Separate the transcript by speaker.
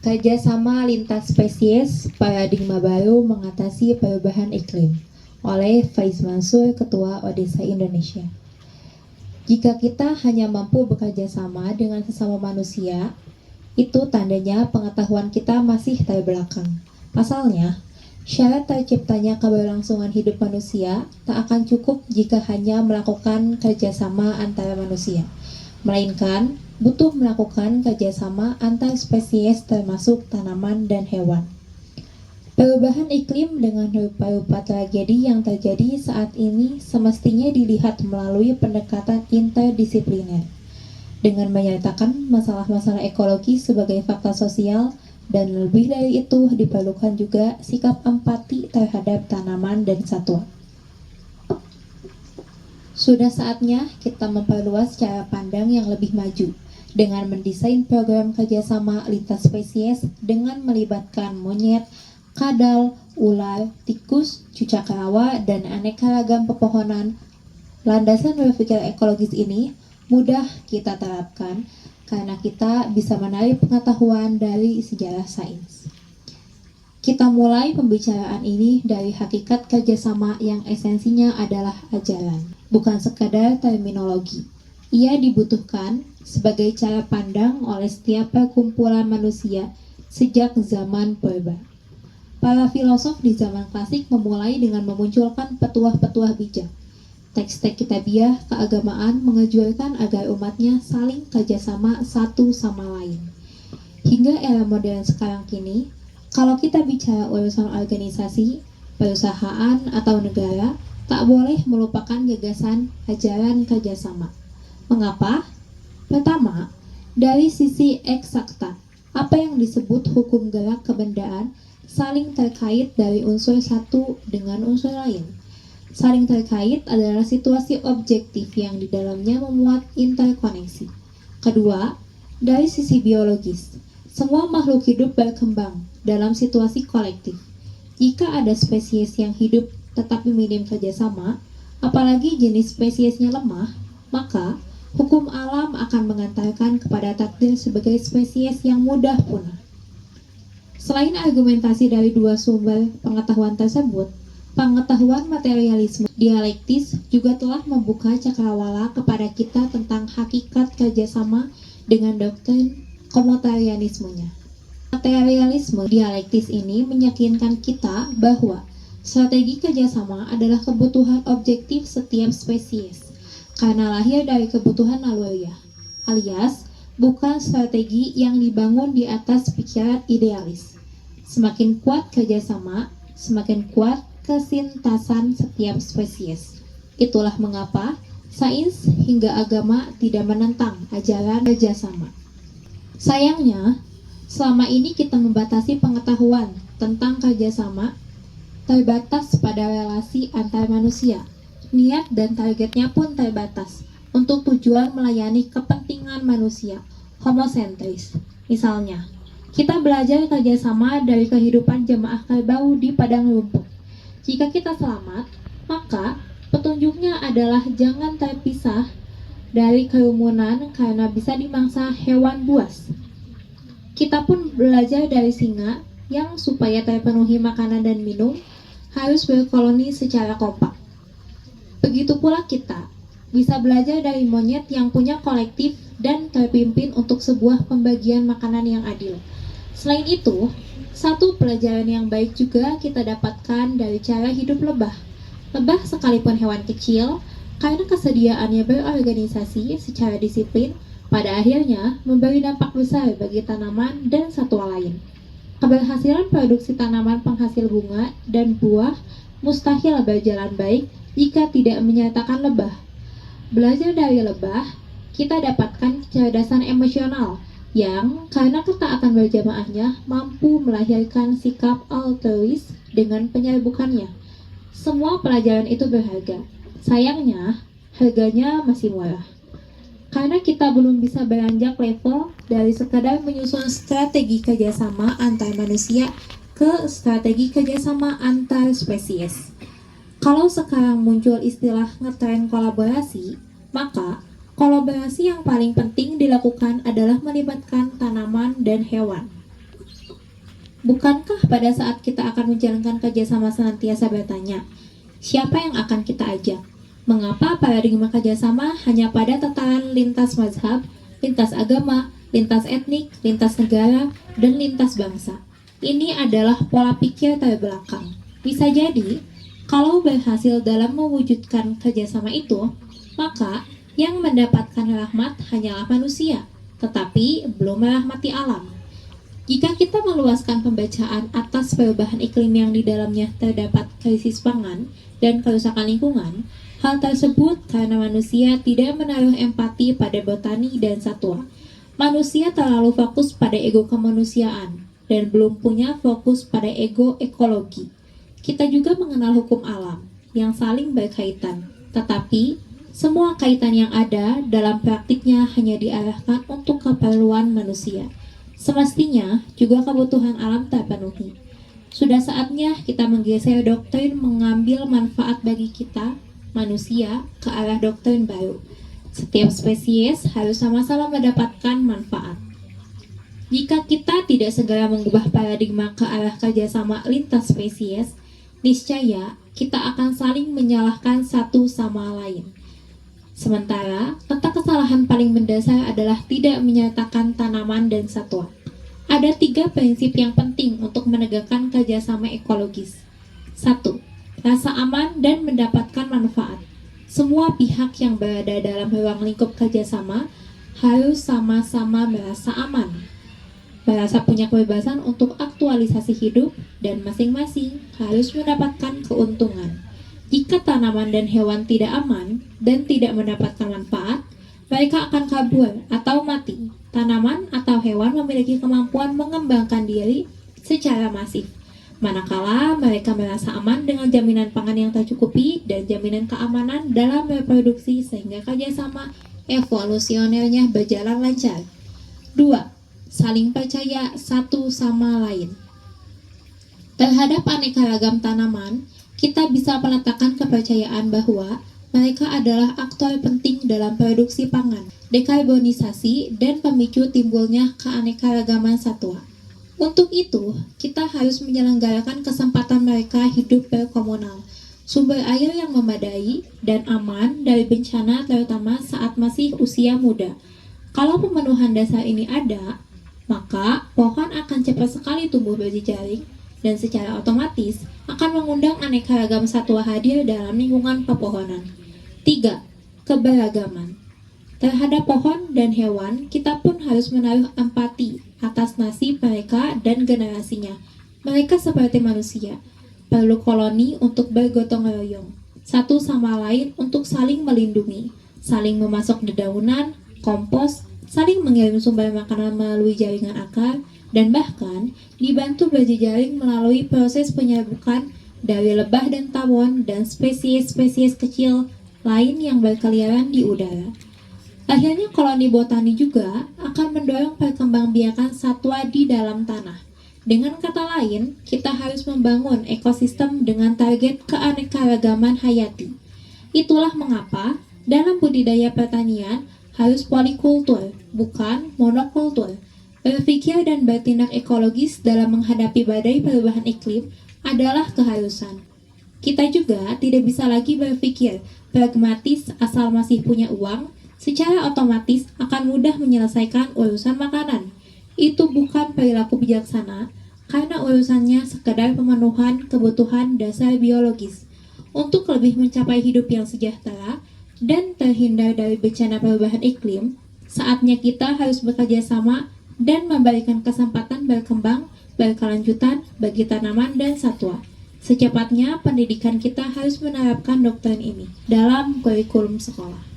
Speaker 1: Kerjasama lintas spesies, paradigma baru mengatasi perubahan iklim oleh Faiz Mansur, Ketua Odesa Indonesia. Jika kita hanya mampu bekerja sama dengan sesama manusia, itu tandanya pengetahuan kita masih terbelakang. Pasalnya, syarat terciptanya keberlangsungan hidup manusia tak akan cukup jika hanya melakukan kerjasama antara manusia, melainkan butuh melakukan kerjasama antar spesies termasuk tanaman dan hewan. Perubahan iklim dengan rupa-rupa tragedi yang terjadi saat ini semestinya dilihat melalui pendekatan interdisipliner, dengan menyertakan masalah-masalah ekologi sebagai fakta sosial, dan lebih dari itu diperlukan juga sikap empati terhadap tanaman dan satwa. Sudah saatnya kita memperluas cara pandang yang lebih maju dengan mendesain program kerjasama lintas spesies dengan melibatkan monyet, kadal, ular, tikus, cucak rawa, dan aneka ragam pepohonan. Landasan berpikir ekologis ini mudah kita terapkan karena kita bisa menarik pengetahuan dari sejarah sains. Kita mulai pembicaraan ini dari hakikat kerjasama yang esensinya adalah ajaran, bukan sekadar terminologi. Ia dibutuhkan sebagai cara pandang oleh setiap perkumpulan manusia sejak zaman purba. Para filosof di zaman klasik memulai dengan memunculkan petuah-petuah bijak. Teks-teks kitabiah keagamaan menganjurkan agar umatnya saling kerjasama satu sama lain. Hingga era modern sekarang kini, kalau kita bicara urusan organisasi, perusahaan, atau negara, tak boleh melupakan gagasan ajaran kerjasama. Mengapa? Pertama, dari sisi eksakta, apa yang disebut hukum gerak kebendaan saling terkait dari unsur satu dengan unsur lain. Saling terkait adalah situasi objektif yang di dalamnya memuat interkoneksi. Kedua, dari sisi biologis, semua makhluk hidup berkembang dalam situasi kolektif. Jika ada spesies yang hidup tetapi minim kerjasama, apalagi jenis spesiesnya lemah, maka hukum alam akan mengantarkan kepada takdir sebagai spesies yang mudah punah. Selain argumentasi dari dua sumber pengetahuan tersebut, pengetahuan materialisme dialektis juga telah membuka cakrawala kepada kita tentang hakikat kerjasama dengan doktrin komunitarianismenya. Materialisme dialektis ini meyakinkan kita bahwa strategi kerjasama adalah kebutuhan objektif setiap spesies, karena lahir dari kebutuhan naluriah, alias bukan strategi yang dibangun di atas pikiran idealis. Semakin kuat kerjasama, semakin kuat kesintasan setiap spesies. Itulah mengapa sains hingga agama tidak menentang ajaran kerjasama. Sayangnya, selama ini kita membatasi pengetahuan tentang kerjasama terbatas pada relasi antar manusia. Niat dan targetnya pun terbatas untuk tujuan melayani kepentingan manusia, homosentris. Misalnya, kita belajar kerjasama dari kehidupan jemaah kerbau di padang rumput. Jika kita selamat, maka petunjuknya adalah jangan terpisah dari kerumunan karena bisa dimangsa hewan buas. Kita pun belajar dari singa yang supaya terpenuhi makanan dan minum harus berkoloni secara kompak. Begitu pula kita bisa belajar dari monyet yang punya kolektif dan terpimpin untuk sebuah pembagian makanan yang adil. Selain itu, satu pelajaran yang baik juga kita dapatkan dari cara hidup lebah. Lebah sekalipun hewan kecil, karena kesediaannya berorganisasi secara disiplin, pada akhirnya memberi dampak besar bagi tanaman dan satwa lain. Keberhasilan produksi tanaman penghasil bunga dan buah mustahil berjalan baik jika tidak menyertakan lebah. Belajar dari lebah, kita dapatkan kecerdasan emosional yang karena ketaatan berjamaahnya mampu melahirkan sikap altruis dengan penyerbukannya. Semua pelajaran itu berharga. Sayangnya, harganya masih murah. Karena kita belum bisa beranjak level dari sekadar menyusun strategi kerjasama antar manusia ke strategi kerjasama antar spesies. Kalau sekarang muncul istilah ngetren kolaborasi, maka kolaborasi yang paling penting dilakukan adalah melibatkan tanaman dan hewan. Bukankah pada saat kita akan menjalankan kerjasama senantiasa bertanya, siapa yang akan kita ajak? Mengapa paradigma kerjasama hanya pada tataran lintas mazhab, lintas agama, lintas etnik, lintas negara, dan lintas bangsa? Ini adalah pola pikir terbelakang. Bisa jadi, kalau berhasil dalam mewujudkan kerjasama itu, maka yang mendapatkan rahmat hanyalah manusia, tetapi belum merahmati alam. Jika kita meluaskan pembacaan atas perubahan iklim yang di dalamnya terdapat krisis pangan dan kerusakan lingkungan, hal tersebut karena manusia tidak menaruh empati pada botani dan satwa. Manusia terlalu fokus pada ego kemanusiaan dan belum punya fokus pada ego ekologi. Kita juga mengenal hukum alam yang saling berkaitan, tetapi semua kaitan yang ada dalam praktiknya hanya diarahkan untuk keperluan manusia. Semestinya juga kebutuhan alam terpenuhi. Sudah saatnya kita menggeser doktrin mengambil manfaat bagi kita, manusia, ke arah doktrin baru. Setiap spesies harus sama-sama mendapatkan manfaat. Jika kita tidak segera mengubah paradigma ke arah kerjasama lintas spesies, niscaya kita akan saling menyalahkan satu sama lain. Sementara, letak kesalahan paling mendasar adalah tidak menyertakan tanaman dan satwa. Ada 3 prinsip yang penting untuk menegakkan kerjasama ekologis. 1. Rasa aman dan mendapatkan manfaat. Semua pihak yang berada dalam ruang lingkup kerjasama harus sama-sama merasa aman, merasa punya kebebasan untuk aktualisasi hidup, dan masing-masing harus mendapatkan keuntungan. Jika tanaman dan hewan tidak aman dan tidak mendapatkan manfaat, mereka akan kabur atau mati. Tanaman atau hewan memiliki kemampuan mengembangkan diri secara masif, manakala mereka merasa aman dengan jaminan pangan yang tercukupi dan jaminan keamanan dalam reproduksi sehingga kerjasama evolusionernya berjalan lancar. 2. Saling percaya satu sama lain. Terhadap aneka ragam tanaman, kita bisa meletakkan kepercayaan bahwa mereka adalah aktor penting dalam produksi pangan, dekarbonisasi, dan pemicu timbulnya keanekaragaman satwa. Untuk itu, kita harus menyelenggarakan kesempatan mereka hidup berkomunal, sumber air yang memadai, dan aman dari bencana terutama saat masih usia muda. Kalau pemenuhan dasar ini ada, maka pohon akan cepat sekali tumbuh berjejaring dan secara otomatis akan mengundang aneka ragam satwa hadir dalam lingkungan pepohonan. 3. Keberagaman. Terhadap pohon dan hewan, kita pun harus menaruh empati atas nasib mereka dan generasinya. Mereka seperti manusia, perlu koloni untuk bergotong royong, satu sama lain untuk saling melindungi, saling memasok dedaunan, kompos, saling mengirim sumber makanan melalui jaringan akar, dan bahkan dibantu berjejaring melalui proses penyerbukan dari lebah dan tawon dan spesies-spesies kecil lain yang berkeliaran di udara. Akhirnya koloni botani juga akan mendorong perkembangbiakan satwa di dalam tanah. Dengan kata lain, kita harus membangun ekosistem dengan target keanekaragaman hayati. Itulah mengapa dalam budidaya pertanian harus polikultur, bukan monokultur. Berpikir dan bertindak ekologis dalam menghadapi badai perubahan iklim adalah keharusan. Kita juga tidak bisa lagi berpikir pragmatis asal masih punya uang, secara otomatis akan mudah menyelesaikan urusan makanan. Itu bukan perilaku bijaksana, karena urusannya sekedar pemenuhan kebutuhan dasar biologis. Untuk lebih mencapai hidup yang sejahtera dan terhindar dari bencana perubahan iklim, saatnya kita harus bekerja sama dan memberikan kesempatan berkembang berkelanjutan bagi tanaman dan satwa. Secepatnya pendidikan kita harus menerapkan doktrin ini dalam kurikulum sekolah.